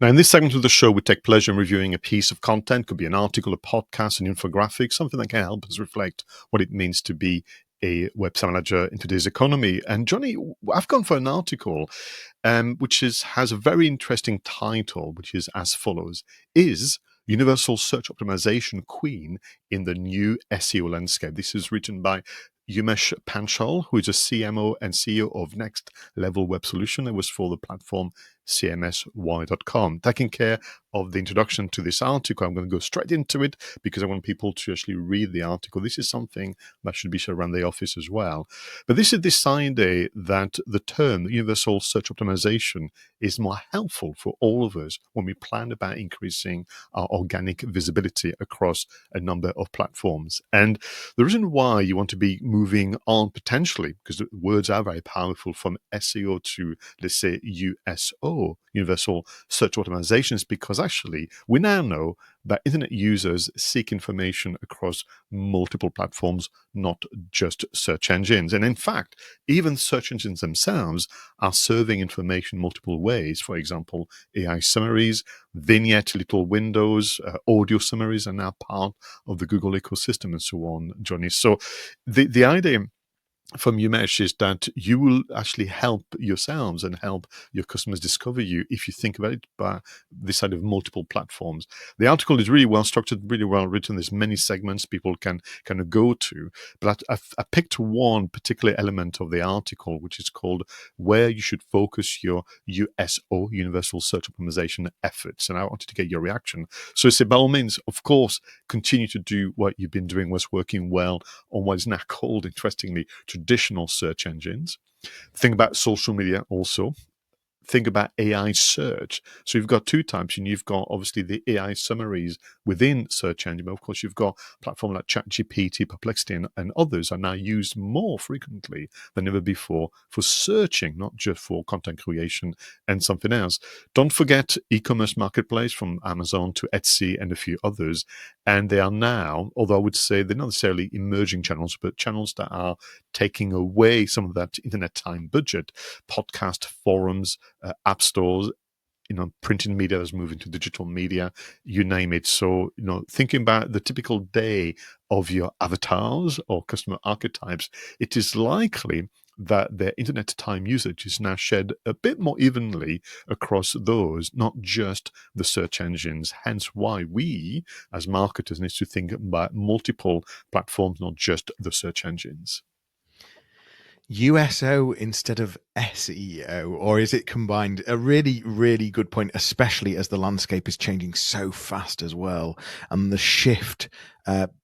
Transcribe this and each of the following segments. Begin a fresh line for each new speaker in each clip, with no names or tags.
Now, in this segment of the show, we take pleasure in reviewing a piece of content. Could be an article, a podcast, an infographic, something that can help us reflect what it means to be a website manager in today's economy. And Johnny, I've gone for an article has a very interesting title, which is as follows: Is Universal Search Optimization Queen in the new SEO landscape? This is written by Umesh Panchal, who is a CMO and CEO of Next Level Web Solution. It was for the platform CMSWire.com. Taking care of the introduction to this article, I'm going to go straight into it because I want people to actually read the article. This is something that should be shared around the office as well. But this is decided that the term Universal Search Optimization is more helpful for all of us when we plan about increasing our organic visibility across a number of platforms. And the reason why you want to be moving on potentially, because the words are very powerful, from SEO to, let's say, USO, Universal Search Optimization, is because actually we now know that internet users seek information across multiple platforms, not just search engines. And in fact, even search engines themselves are serving information multiple ways. For example, AI summaries, vignette little windows, audio summaries are now part of the Google ecosystem and so on, Johnny. So the idea from Umesh is that you will actually help yourselves and help your customers discover you if you think about it by this side of multiple platforms. The article is really well structured, really well written. There's many segments people can kind of go to, but I picked one particular element of the article, which is called where you should focus your USO, Universal Search Optimization efforts. And I wanted to get your reaction. So it's by all means, of course, continue to do what you've been doing, what's working well on what is now called, interestingly, traditional search engines. Think about social media also. Think about AI search. So you've got two types, and you've got obviously the AI summaries within search engine, but of course you've got platforms like ChatGPT, Perplexity, and others are now used more frequently than ever before for searching, not just for content creation and something else. Don't forget e-commerce marketplace from Amazon to Etsy and a few others. And they are now, although I would say they're not necessarily emerging channels, but channels that are taking away some of that internet time budget, podcast forums, app stores, printing media is moving to digital media, you name it. So, thinking about the typical day of your avatars or customer archetypes, it is likely that their internet time usage is now shared a bit more evenly across those, not just the search engines. Hence why we, as marketers, need to think about multiple platforms, not just the search engines.
USO instead of SEO, or is it combined? A really, really good point, especially as the landscape is changing so fast as well. And the shift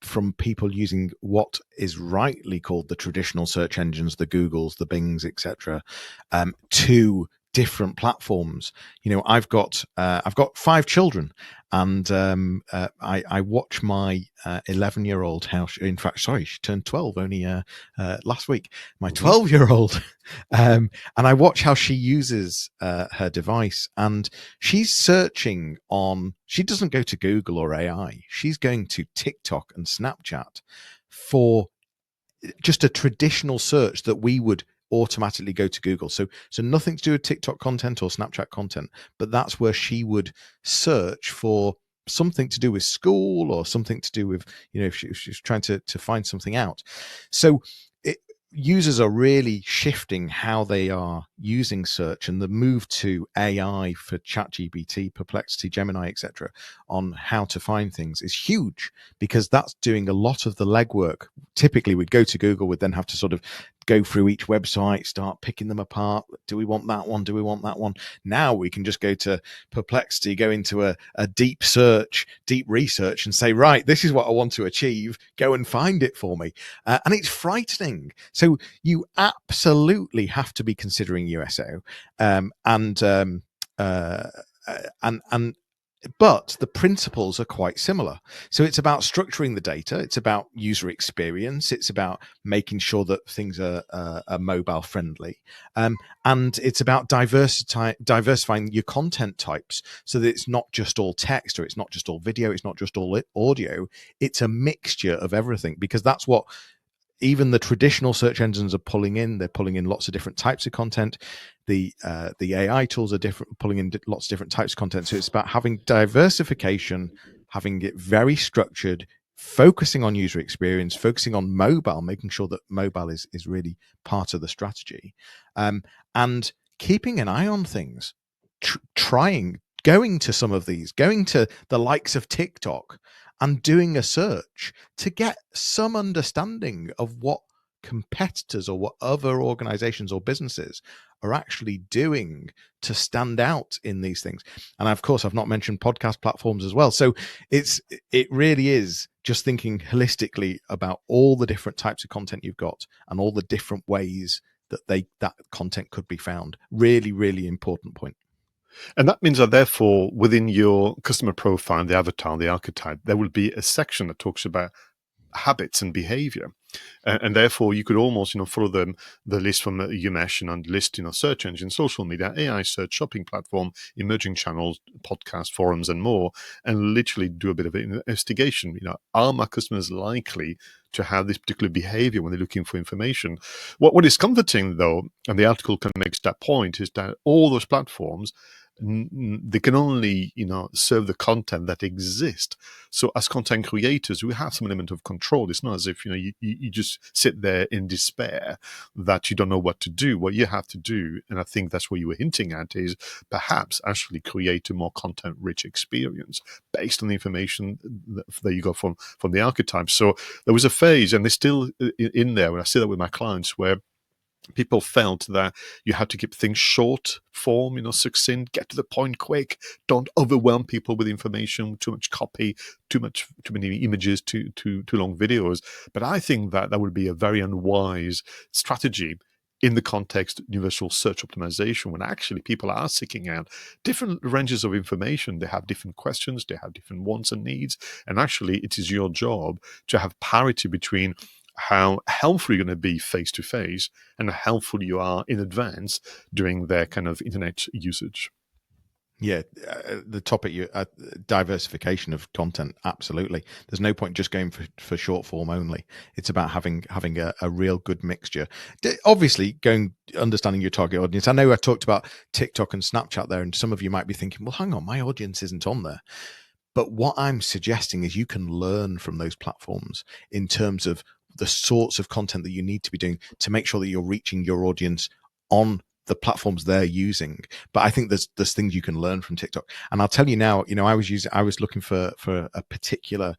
from people using what is rightly called the traditional search engines, the Googles, the Bings, etc., to different platforms. I've got 5 children, and I watch my 11-year-old she turned 12 only last week. My 12-year-old, and I watch how she uses her device, and she's searching on. She doesn't go to Google or AI. She's going to TikTok and Snapchat for just a traditional search that we would automatically go to Google. So nothing to do with TikTok content or Snapchat content, but that's where she would search for something to do with school or something to do with, if she's trying to find something out. So users are really shifting how they are using search, and the move to AI for ChatGPT, Perplexity, Gemini, etc., on how to find things is huge, because that's doing a lot of the legwork. Typically, we'd go to Google, we'd then have to sort of go through each website, start picking them apart. Do we want that one? Do we want that one? Now we can just go to Perplexity, go into a deep search, deep research, and say, right, this is what I want to achieve. Go and find it for me. And it's frightening. So you absolutely have to be considering USO, but the principles are quite similar. So it's about structuring the data. It's about user experience. It's about making sure that things are mobile friendly. And it's about diversifying your content types so that it's not just all text, or it's not just all video, it's not just all audio. It's a mixture of everything, because that's what even the traditional search engines are pulling in. They're pulling in lots of different types of content. The AI tools are pulling in lots of different types of content. So it's about having diversification, having it very structured, focusing on user experience, focusing on mobile, making sure that mobile is really part of the strategy, and keeping an eye on things, going to some of these, going to the likes of TikTok and doing a search to get some understanding of what competitors or what other organizations or businesses are actually doing to stand out in these things. And of course, I've not mentioned podcast platforms as well. So it really is just thinking holistically about all the different types of content you've got and all the different ways that content could be found. Really, really important point.
And that means that therefore within your customer profile, the avatar, the archetype, there will be a section that talks about habits and behavior. And therefore you could almost, follow the list from Umesh and list, search engine, social media, AI search, shopping platform, emerging channels, podcast, forums, and more, and literally do a bit of investigation. Are my customers likely to have this particular behavior when they're looking for information? What is comforting, though, and the article kind of makes that point, is that all those platforms, they can only serve the content that exists. So as content creators, we have some element of control. It's not as if you just sit there in despair that you don't know what to do. What you have to do, and I think that's what you were hinting at, is perhaps actually create a more content rich experience based on the information that you got from the archetypes. So there was a phase, and they're still in there, and I see that with my clients, where people felt that you had to keep things short form, succinct, get to the point quick, don't overwhelm people with information, too much copy, too many images, too long videos. But I think that would be a very unwise strategy in the context of universal search optimization, when actually people are seeking out different ranges of information. They have different questions, they have different wants and needs, and actually it is your job to have parity between how helpful you're going to be face to face and how helpful you are in advance during their kind of internet usage.
Yeah, the topic, diversification of content, absolutely. There's no point just going for short form only. It's about having a real good mixture. Obviously, understanding your target audience. I know I talked about TikTok and Snapchat there, and some of you might be thinking, well, hang on, my audience isn't on there. But what I'm suggesting is you can learn from those platforms in terms of the sorts of content that you need to be doing to make sure that you're reaching your audience on the platforms they're using. But I think there's things you can learn from TikTok. And I'll tell you now, I was looking for a particular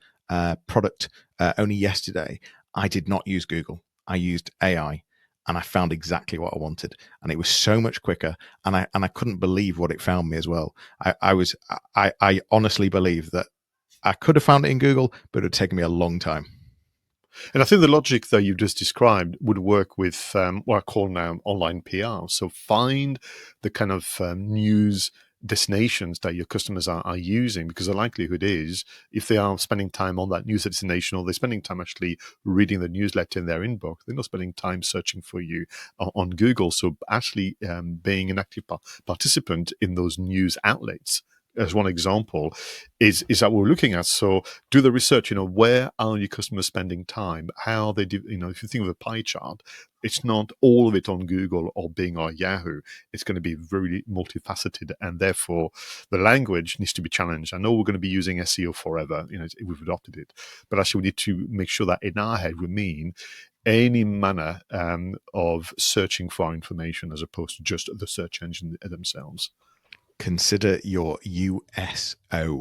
product only yesterday. I did not use Google. I used AI. And I found exactly what I wanted, and it was so much quicker. And I couldn't believe what it found me as well. I honestly believe that I could have found it in Google, but it would take me a long time.
And I think the logic that you just described would work with what I call now online PR. So find the kind of news destinations that your customers are using, because the likelihood is if they are spending time on that news destination, or they're spending time actually reading the newsletter in their inbox, they're not spending time searching for you on Google. So actually being an active participant in those news outlets, as one example, is that we're looking at. So do the research, where are your customers spending time? How they do, if you think of a pie chart, it's not all of it on Google or Bing or Yahoo. It's going to be very multifaceted, and therefore the language needs to be challenged. I know we're going to be using SEO forever, we've adopted it, but actually we need to make sure that in our head we mean any manner of searching for information as opposed to just the search engine themselves.
Consider your USO.